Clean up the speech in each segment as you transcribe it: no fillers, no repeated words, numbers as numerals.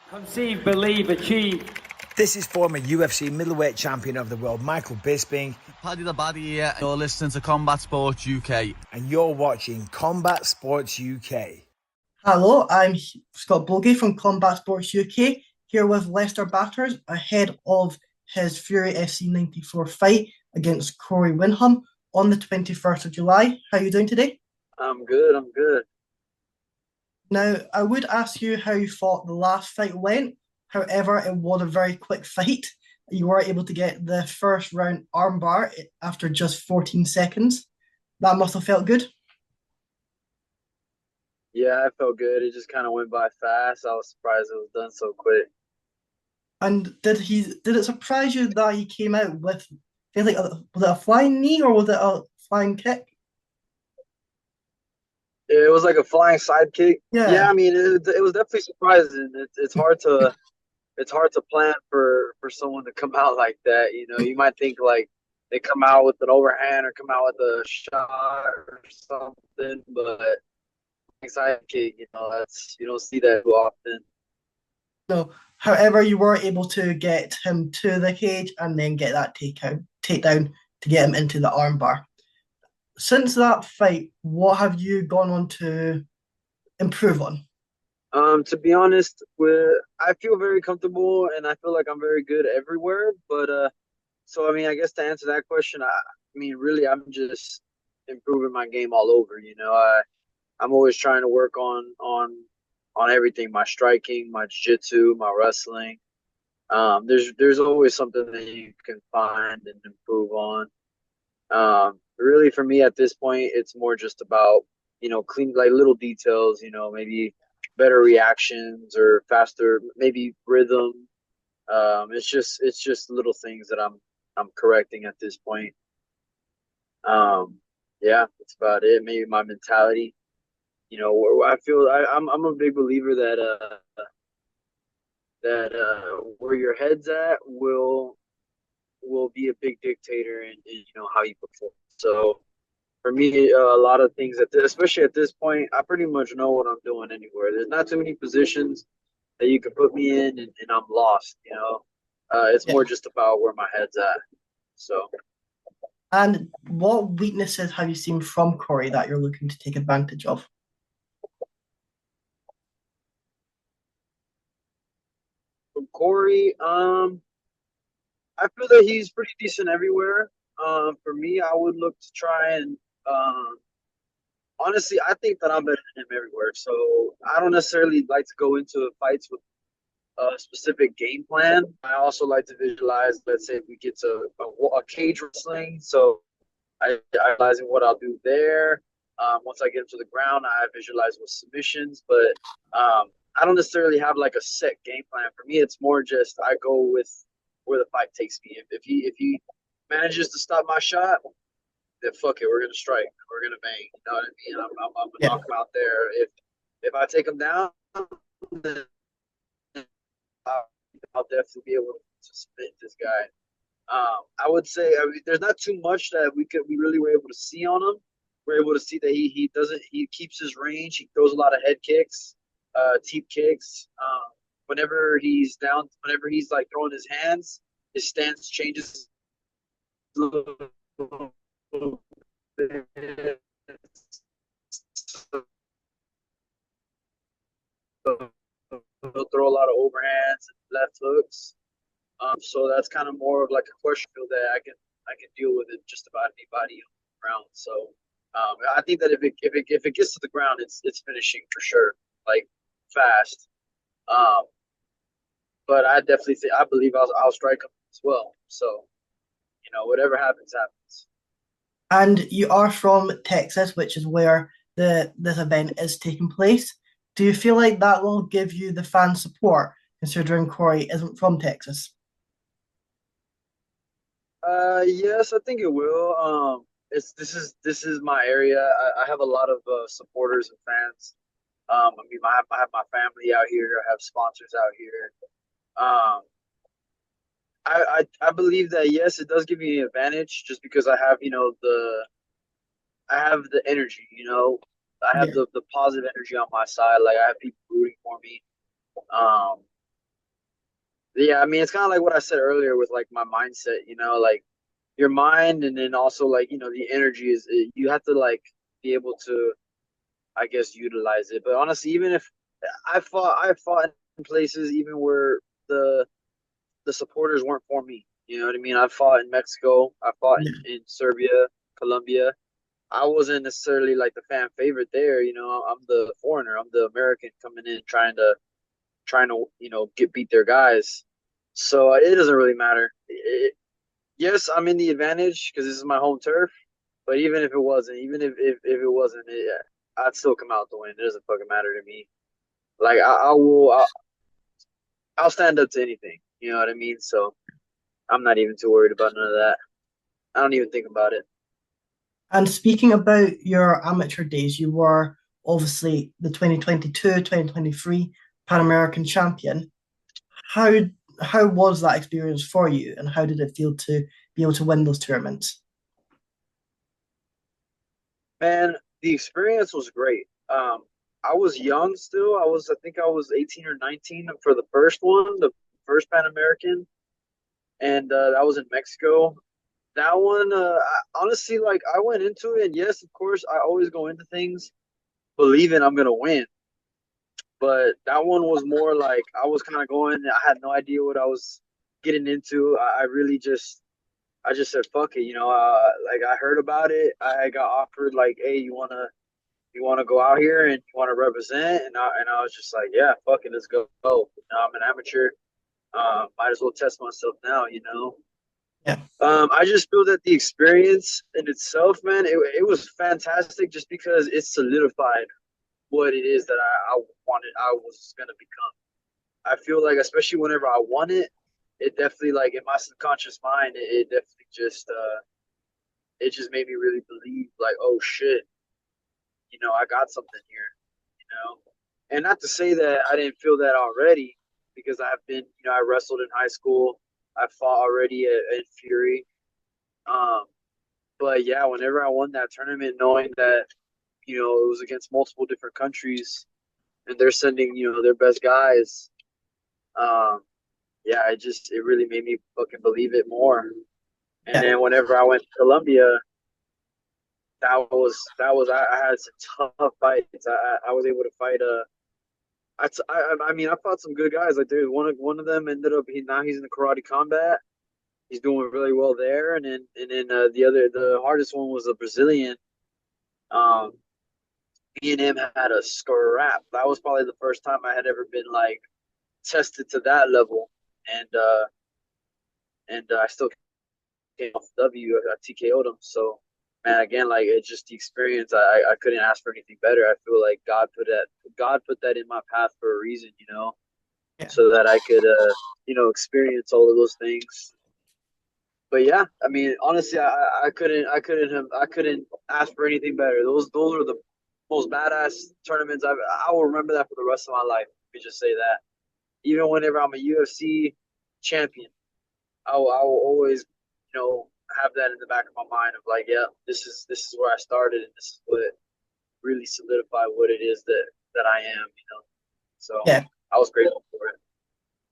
Conceive, believe, achieve. This is former UFC middleweight champion of the world, Michael Bisping. Paddy the Baddy here. You're listening to Combat Sports UK. And you're watching Combat Sports UK. Hello, I'm Scott Bogey from Combat Sports UK, here with Lester Batres ahead of his Fury FC 94 fight against Koery Windham on the 21st of July. How are you doing today? I'm good. Now, I would ask you how you thought the last fight went. However, it was a very quick fight. You were able to get the first round armbar after just 14 seconds. That must have felt good. Yeah, I felt good. It just kind of went by fast. I was surprised it was done so quick. And did it surprise you that he came out with, was it a flying knee or was it a flying kick? It was like a flying sidekick. Yeah. I mean, it was definitely surprising. It's hard to plan for someone to come out like that. You know, you might think like they come out with an overhand or come out with a shot or something, but sidekick, you don't see that too often. No. However, you were able to get him to the cage and then get that takedown to get him into the armbar. Since that fight, what have you gone on to improve on? To be honest, I feel very comfortable and I feel like I'm very good everywhere. But so I mean, I guess to answer that question, I mean, really, I'm just improving my game all over. I'm always trying to work on everything: my striking, my jiu-jitsu, my wrestling. There's always something that you can find and improve on. Really, for me at this point, it's more just about clean, like little details. Maybe better reactions or faster, maybe rhythm. It's just little things that I'm correcting at this point. Yeah, that's about it. Maybe my mentality. I feel I'm a big believer that where your head's at will be a big dictator in how you perform. So for me, a lot of things especially at this point, I pretty much know what I'm doing anywhere. There's not too many positions that you can put me in and I'm lost. It's more just about where my head's at. So. And what weaknesses have you seen from Koery that you're looking to take advantage of? From Koery, I feel that he's pretty decent everywhere. For me, I would look to try and honestly, I think that I'm better than him everywhere. So I don't necessarily like to go into fights with a specific game plan. I also like to visualize, let's say if we get to a cage wrestling, so I visualizing what I'll do there. Once I get him to the ground, I visualize with submissions, but I don't necessarily have like a set game plan. For me, it's more just I go with where the fight takes me. If he manages to stop my shot, then fuck it, we're gonna strike, we're gonna bang. You know what I mean? I'm gonna knock him out there. If I take him down, then I'll definitely be able to submit this guy. I would say, I mean, there's not too much that we really were able to see on him. We're able to see that he keeps his range. He throws a lot of head kicks, teep kicks. Whenever he's down, whenever he's like throwing his hands, his stance changes. He'll throw a lot of overhands and left hooks. So that's kind of more of like a question that I can deal with it just about anybody on the ground. So I think that if it gets to the ground, it's finishing for sure, like fast. But I definitely I believe I'll strike him as well. So whatever happens, happens. And you are from Texas, which is where this event is taking place. Do you feel like that will give you the fan support, considering Koery isn't from Texas? Yes, I think it will. This is my area. I have a lot of supporters and fans. I mean, I have my family out here. I have sponsors out here. I believe that yes, it does give me an advantage just because I have the energy. I have the positive energy on my side. Like I have people rooting for me. Yeah, I mean, it's kind of like what I said earlier with like my mindset, like your mind, and then also like, the energy you have to like be able to, I guess, utilize it. But honestly, even if I fought in places even where the supporters weren't for me. You know what I mean? I fought in Mexico. I fought Yeah. in Serbia, Colombia. I wasn't necessarily like the fan favorite there. I'm the foreigner. I'm the American coming in trying to get beat their guys. So it doesn't really matter. Yes, I'm in the advantage because this is my home turf. But even if it wasn't, even if it wasn't, I'd still come out to win. It doesn't fucking matter to me. Like I will, I'll stand up to anything. You know what I mean? So I'm not even too worried about none of that. I don't even think about it. And speaking about your amateur days, you were obviously the 2022, 2023 Pan American champion. How how was that experience for you, and how did it feel to be able to win those tournaments? Man, the experience was great. I was young still. I think I was 18 or 19 for the first one, the first Pan American, and that was in Mexico. That one, honestly, like I went into it, and yes, of course, I always go into things believing I'm gonna win. But that one was more like I was kind of going. I had no idea what I was getting into. I really I just said fuck it. Like I heard about it. I got offered like, hey, you wanna go out here and you wanna represent, and I was just like, yeah, fuck it, let's go. I'm an amateur. Might as well test myself now. Yeah, I just feel that the experience in itself, man, it was fantastic just because it solidified what it is that I was gonna become. I feel like, especially whenever I won it, it definitely, like, in my subconscious mind, it definitely it just made me really believe, like, oh shit, I got something here, you know. And not to say that I didn't feel that already, because I've been, I wrestled in high school, I fought already at Fury. Um, but yeah, whenever I won that tournament, knowing that, it was against multiple different countries and they're sending, their best guys, um, yeah, it really made me fucking believe it more. And yeah, then whenever I went to Colombia, I had some tough fights. I was able to fight I mean, I fought some good guys. Like, there's one of them ended up now he's in the karate combat. He's doing really well there. And then the hardest one was a Brazilian. Um, Me and him had a scrap. That was probably the first time I had ever been like tested to that level, and I still came off the W. I TKO'd him. So, man, again, like, it's just the experience. I couldn't ask for anything better. I feel like God put that in my path for a reason, yeah. so that I could experience all of those things. But yeah, I mean, honestly, I couldn't ask for anything better. Those are the most badass tournaments I will remember that for the rest of my life. Let me just say that. Even whenever I'm a UFC champion, I will always, have that in the back of my mind of like, yeah, this is where I started, and this is what really solidified what it is that I am. So Yeah. I was grateful for it.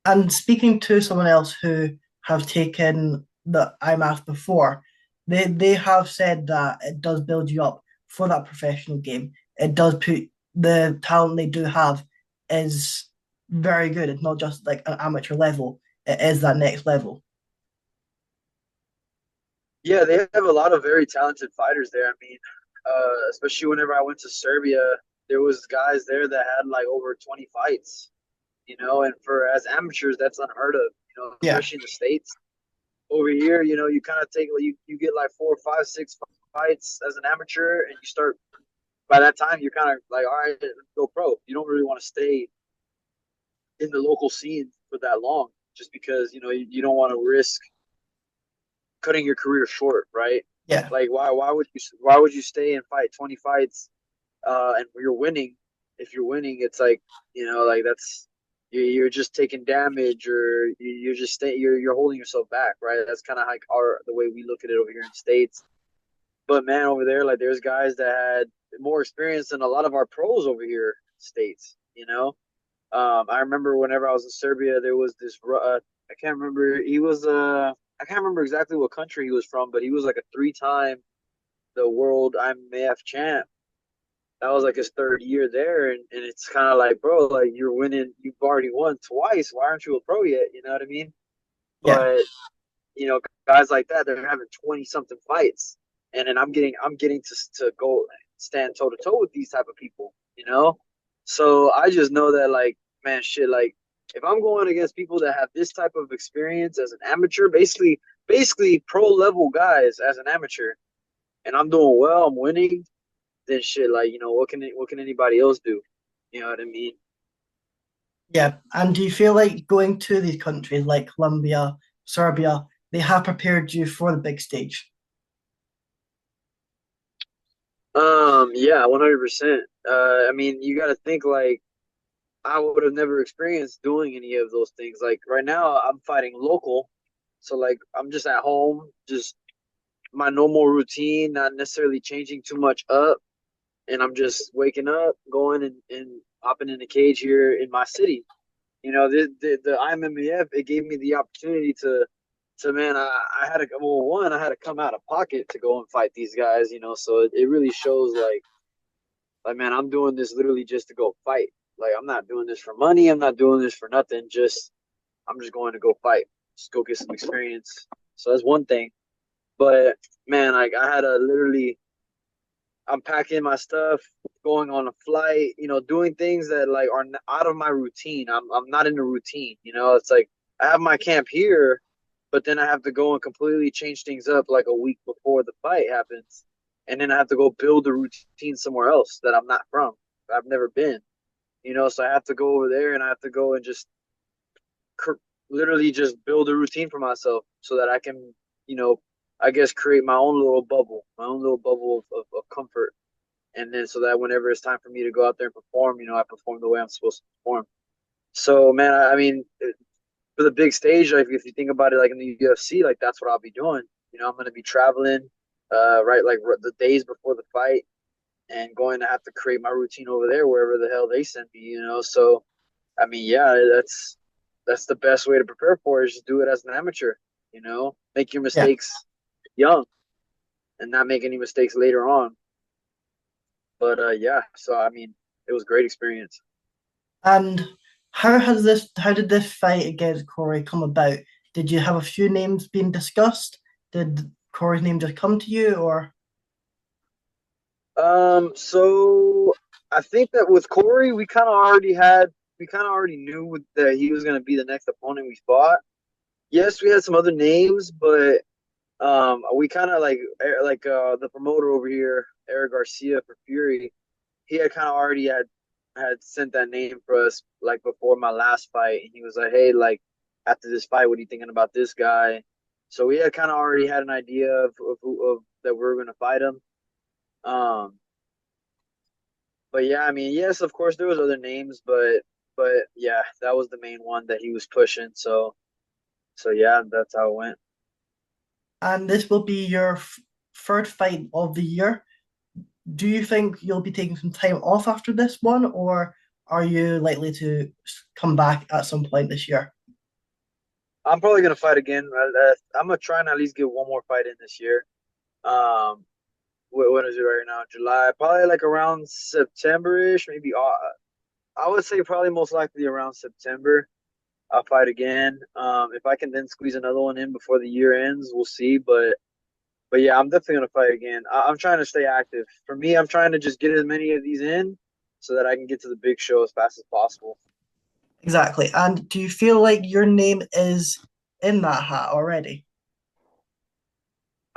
And speaking to someone else who have taken the IMAF before, they have said that it does build you up for that professional game. It does put the talent they do have is very good. It's not just like an amateur level. It is that next level. Yeah, they have a lot of very talented fighters there. I mean, especially whenever I went to Serbia, there was guys there that had like over 20 fights, and for as amateurs, that's unheard of, Yeah, especially in the States. Over here, you kind of take, you get like 4, 5, 6 fights as an amateur, and you start, by that time, you're kind of like, all right, go pro. You don't really want to stay in the local scene for that long, just because, you don't want to risk cutting your career short, right? yeah, Like, why would you stay and fight 20 fights, and you're winning? If you're winning, it's like, like, that's, you're just taking damage, or you're just you're holding yourself back, right? That's kind of like the way we look at it over here in the States. But man, over there, like, there's guys that had more experience than a lot of our pros over here in the States. I remember whenever I was in Serbia, there was this. I can't remember. He was I can't remember exactly what country he was from, but he was like a three-time the world IMMAF champ. That was like his third year there, and it's kind of like, bro, like you're winning. You've already won twice. Why aren't you a pro yet? You know what I mean? Yeah. But guys like that, they're having 20 something fights, and then I'm getting to go stand toe to toe with these type of people. So I just know that, like, man, shit, like if I'm going against people that have this type of experience as an amateur, basically pro level guys as an amateur, and I'm doing well, I'm winning, then shit, like, what can anybody else do? You know what I mean? Yeah. And do you feel like going to these countries like Colombia, Serbia, they have prepared you for the big stage? Yeah, 100%. I mean, you got to think, like, I would have never experienced doing any of those things. Like right now, I'm fighting local, so like I'm just at home, just my normal routine, not necessarily changing too much up, and I'm just waking up, going and hopping in the cage here in my city. The IMMAF, it gave me the opportunity to man, I had to, well, one, I had to come out of pocket to go and fight these guys, so it really shows like, man, I'm doing this literally just to go fight. Like, I'm not doing this for money. I'm not doing this for nothing. I'm just going to go fight, just go get some experience. So that's one thing. But man, like I had to literally, I'm packing my stuff, going on a flight, doing things that like are out of my routine. I'm not in a routine. It's like I have my camp here, but then I have to go and completely change things up like a week before the fight happens, and then I have to go build a routine somewhere else that I'm not from. I've never been. So I have to go over there and I have to go and just literally just build a routine for myself so that I can, I guess create my own little bubble of comfort. And then so that whenever it's time for me to go out there and perform, I perform the way I'm supposed to perform. So, man, I mean, for the big stage, like if you think about it, like in the UFC, like that's what I'll be doing. I'm going to be traveling, right, like the days before the fight, and going to have to create my routine over there wherever the hell they send me. So I mean, yeah, that's the best way to prepare for it, is just do it as an amateur. Make your Yeah. mistakes young and not make any mistakes later on. But yeah, so I mean, it was a great experience. And how did this fight against Corey come about? Did you have a few names being discussed? Did Corey's name just come to you, or So I think that with Koery, we kind of already knew that he was going to be the next opponent we fought. Yes, we had some other names, but we kind of like the promoter over here, Eric Garcia for Fury. He had kind of already had sent that name for us like before my last fight, and he was like, "Hey, like after this fight, what are you thinking about this guy?" So we had kind of already had an idea of that we were going to fight him. Um, but yeah, I mean, yes, of course there was other names, but yeah, that was the main one that he was pushing. So yeah, that's how it went. and this will be your third fight of the year. Do you think you'll be taking some time off after this one, or are you likely to come back at some point this year? I'm probably gonna fight again. I'm gonna try and at least get one more fight in this year. Um, when is it right now? July, probably like around September-ish, maybe. I would say probably most likely around September. I'll fight again. If I can then squeeze another one in before the year ends, we'll see. But yeah, I'm definitely gonna fight again. I'm trying to stay active. For me, I'm trying to just get as many of these in so that I can get to the big show as fast as possible. Exactly. And do you feel like your name is in that hat already?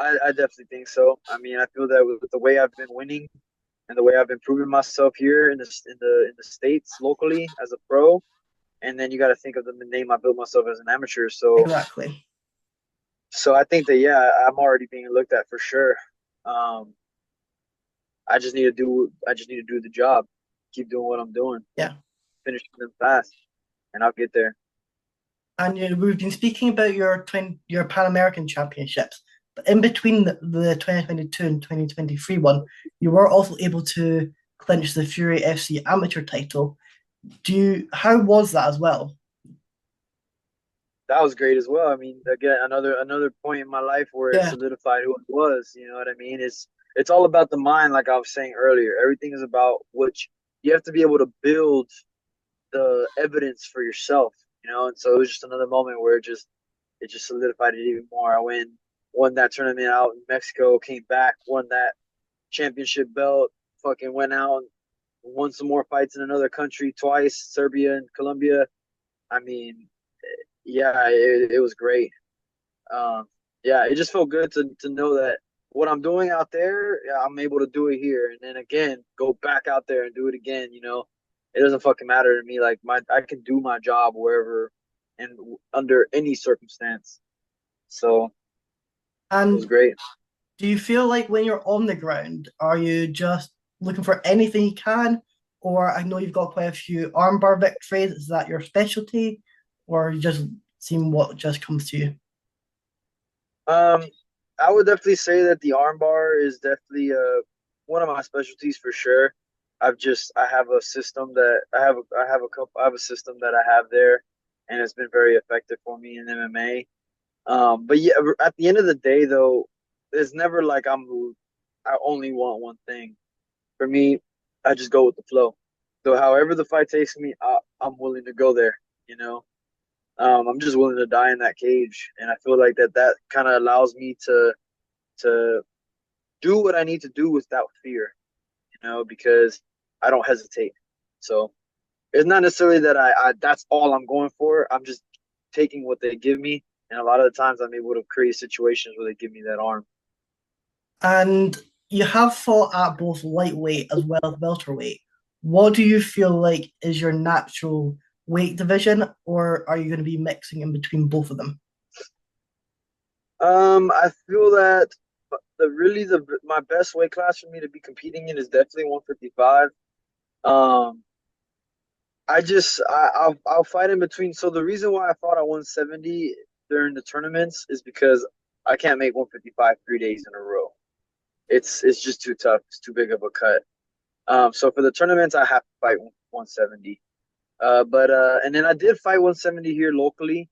I definitely think so. I mean, I feel that with the way I've been winning and the way I've been proving myself here in the states locally as a pro, and then you got to think of the name I built myself as an amateur. Exactly. So I think that, yeah, I'm already being looked at for sure. Um, I just need to do the job, keep doing what I'm doing, Yeah. finish them fast, and I'll get there. And we've been speaking about your Pan American Championships, but in between the 2022 and 2023 one, you were also able to clinch the Fury FC amateur title. How was that as well? That was great as well. I mean, again, another point in my life where it Yeah. solidified who I was. You know what I mean? It's all about the mind, like I was saying earlier. Everything is about you have to be able to build the evidence for yourself. And so it was just another moment where it just solidified it even more. I won that tournament out in Mexico, came back, won that championship belt, fucking went out and won some more fights in another country twice, Serbia and Colombia. I mean, yeah, it was great. Um, yeah, it just felt good to know that what I'm doing out there, yeah, I'm able to do it here, and then again, go back out there and do it again. It doesn't fucking matter to me. Like I can do my job wherever and under any circumstance. So it was And great. do you feel like when you're on the ground, are you just looking for anything you can? Or I know you've got quite a few armbar victories. Is that your specialty? Or you just seeing what just comes to you? Um, I would definitely say that the armbar is definitely one of my specialties for sure. I have a system that I have a system that I have there, and it's been very effective for me in MMA. But yeah, at the end of the day, though, it's never like I only want one thing. For me, I just go with the flow. So however the fight takes me, I'm willing to go there. You know, I'm just willing to die in that cage, and I feel like that kind of allows me to do what I need to do without fear. Because I don't hesitate. So it's not necessarily that I that's all I'm going for. I'm just taking what they give me, and a lot of the times I'm able to create situations where they give me that arm. And you have fought at both lightweight as well as welterweight. What do you feel like is your natural weight division, or are you going to be mixing in between both of them? I feel that the my best weight class for me to be competing in is definitely 155. Um, I'll fight in between. So the reason why I fought at 170 during the tournaments is because I can't make 155 3 days in a row. It's just too tough. It's too big of a cut. So for the tournaments, I have to fight 170. But and then I did fight 170 here locally.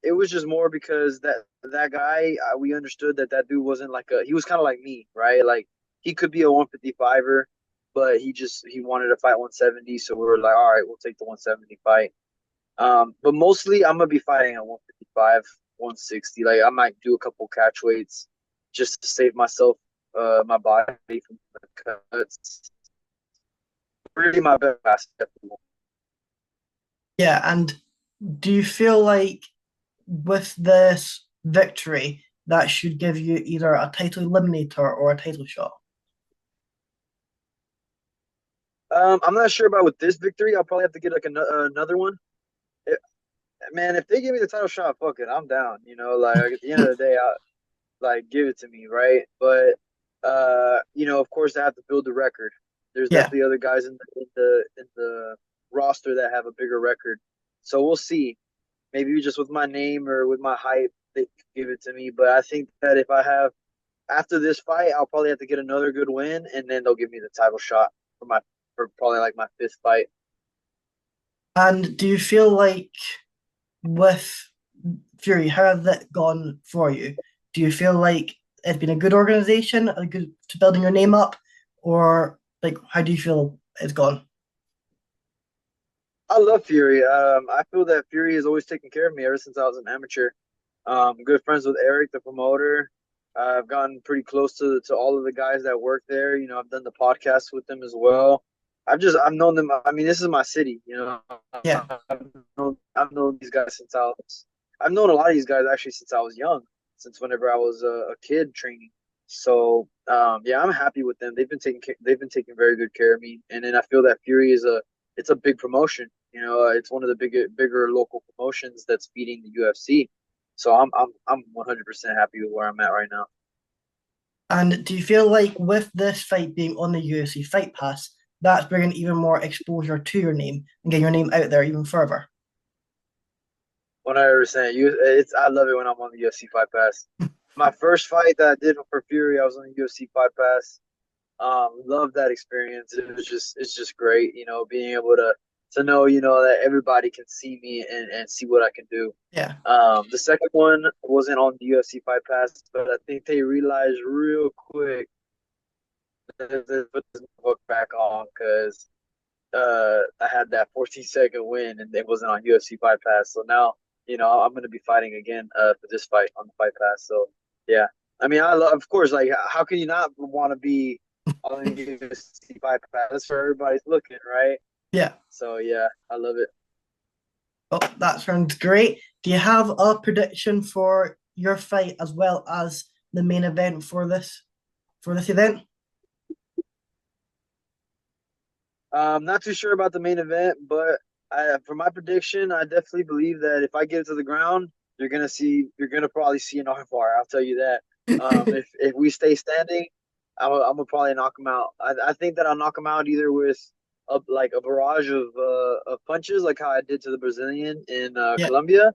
It was just more because that guy, we understood that dude wasn't like he was kind of like me, right? Like he could be a 155er, but he wanted to fight 170, so we were like, all right, we'll take the 170 fight. But mostly I'm gonna be fighting at 155, 160. Like I might do a couple catch weights just to save myself, my body from the cuts. Really, my best. Yeah, and do you feel like with this victory that should give you either a title eliminator or a title shot? I'm not sure about with this victory. I'll probably have to get like another one. It, man, if they give me the title shot, fuck it, I'm down. Like at the end of the day, I like give it to me, right? But of course, I have to build the record. There's Yeah. definitely other guys in the roster that have a bigger record. So we'll see. Maybe just with my name or with my hype, they give it to me. But I think that if I have after this fight, I'll probably have to get another good win, and then they'll give me the title shot for probably like my fifth fight. And do you feel like with Fury, how has that gone for you? Do you feel like it's been a good organization, a good to building your name up, or like how do you feel it's gone? I love Fury. I feel that Fury has always taken care of me ever since I was an amateur. Good friends with Eric, the promoter. I've gotten pretty close to all of the guys that work there. I've done the podcast with them as well. I've known them. I mean, this is my city. Yeah. I've known these guys since I've known a lot of these guys actually since I was young, since whenever I was a kid training. So yeah, I'm happy with them. They've been taking very good care of me, and then I feel that Fury it's a big promotion. It's one of the bigger local promotions that's feeding the UFC. So I'm 100% happy with where I'm at right now. And do you feel like with this fight being on the UFC Fight Pass, that's bringing even more exposure to your name and getting your name out there even further? 100%. I love it when I'm on the UFC Fight Pass. My first fight that I did for Fury, I was on the UFC Fight Pass. Love that experience. It's just great, being able to know, that everybody can see me and see what I can do. Yeah. The second one wasn't on the UFC Fight Pass, but I think they realized real quick that they put this book back on because I had that 14-second win and it wasn't on UFC Fight Pass. So now, I'm going to be fighting again for this fight on the Fight Pass. So yeah, I mean, I love, of course, like how can you not want to be on the UFC Fight Pass? That's where everybody's looking, right? Yeah. So yeah, I love it. Oh, that sounds great. Do you have a prediction for your fight as well as the main event for this event? Not too sure about the main event, but for my prediction, I definitely believe that if I get it to the ground, you're gonna probably see an armbar. I'll tell you that. If we stay standing, I'm gonna probably knock him out. I think that I'll knock him out either with like a barrage of punches, like how I did to the Brazilian in Yeah. Colombia,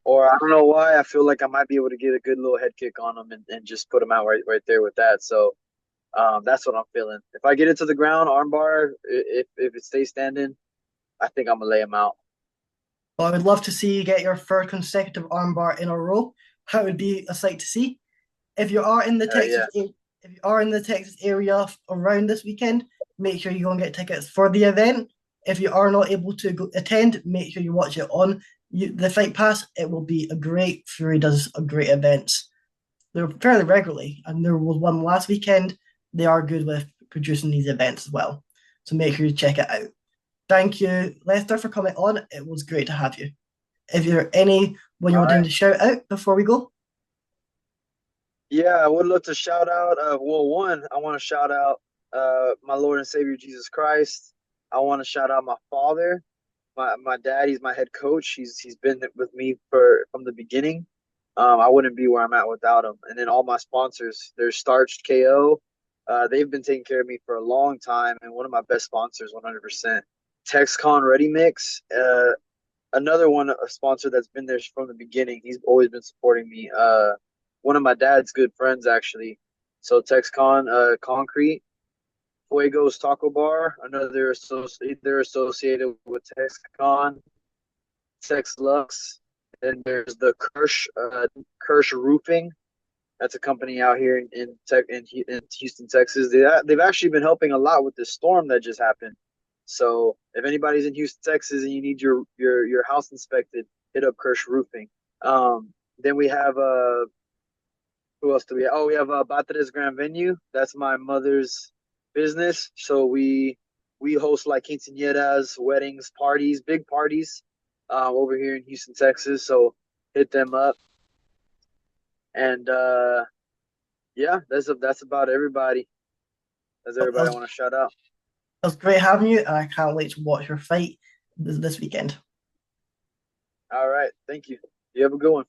or I don't know why I feel like I might be able to get a good little head kick on him and just put him out right there with that. So. That's what I'm feeling. If I get it to the ground, armbar, if it stays standing, I think I'm gonna lay him out. Well, I would love to see you get your third consecutive armbar in a row. That would be a sight to see. If you are in the Yeah, If you are in the Texas area around this weekend, make sure you go and get tickets for the event. If you are not able to attend, make sure you watch it on the Fight Pass. It will be a great. Fury does a great events. They're fairly regularly, and there was one last weekend. They are good with producing these events as well. So make sure you check it out. Thank you, Lester, for coming on. It was great to have you. If you're anyone you all want right. to shout out before we go? Yeah, I would love to shout out. Well, one, I want to shout out my Lord and Savior Jesus Christ. I want to shout out my father, my dad. He's my head coach. He's been with me from the beginning. I wouldn't be where I'm at without him. And then all my sponsors. There's Starched KO. They've been taking care of me for a long time, and one of my best sponsors, 100%. TexCon Ready Mix, another one, a sponsor that's been there from the beginning. He's always been supporting me. One of my dad's good friends, actually. So TexCon Concrete, Fuego's Taco Bar, they're associated with TexCon, Tex Lux. Then there's the Kirsch Roofing. That's a company out here in Houston, Texas. They've actually been helping a lot with this storm that just happened. So if anybody's in Houston, Texas, and you need your house inspected, hit up Kirsch Roofing. Then we have who else do we have? Oh, we have Batres Grand Venue. That's my mother's business. So we host like quinceañeras, weddings, parties, big parties, over here in Houston, Texas. So hit them up. And yeah, that's about everybody. That's everybody I want to shout out. It was great having you, and I can't wait to watch your fight this weekend. All right, thank you. You have a good one.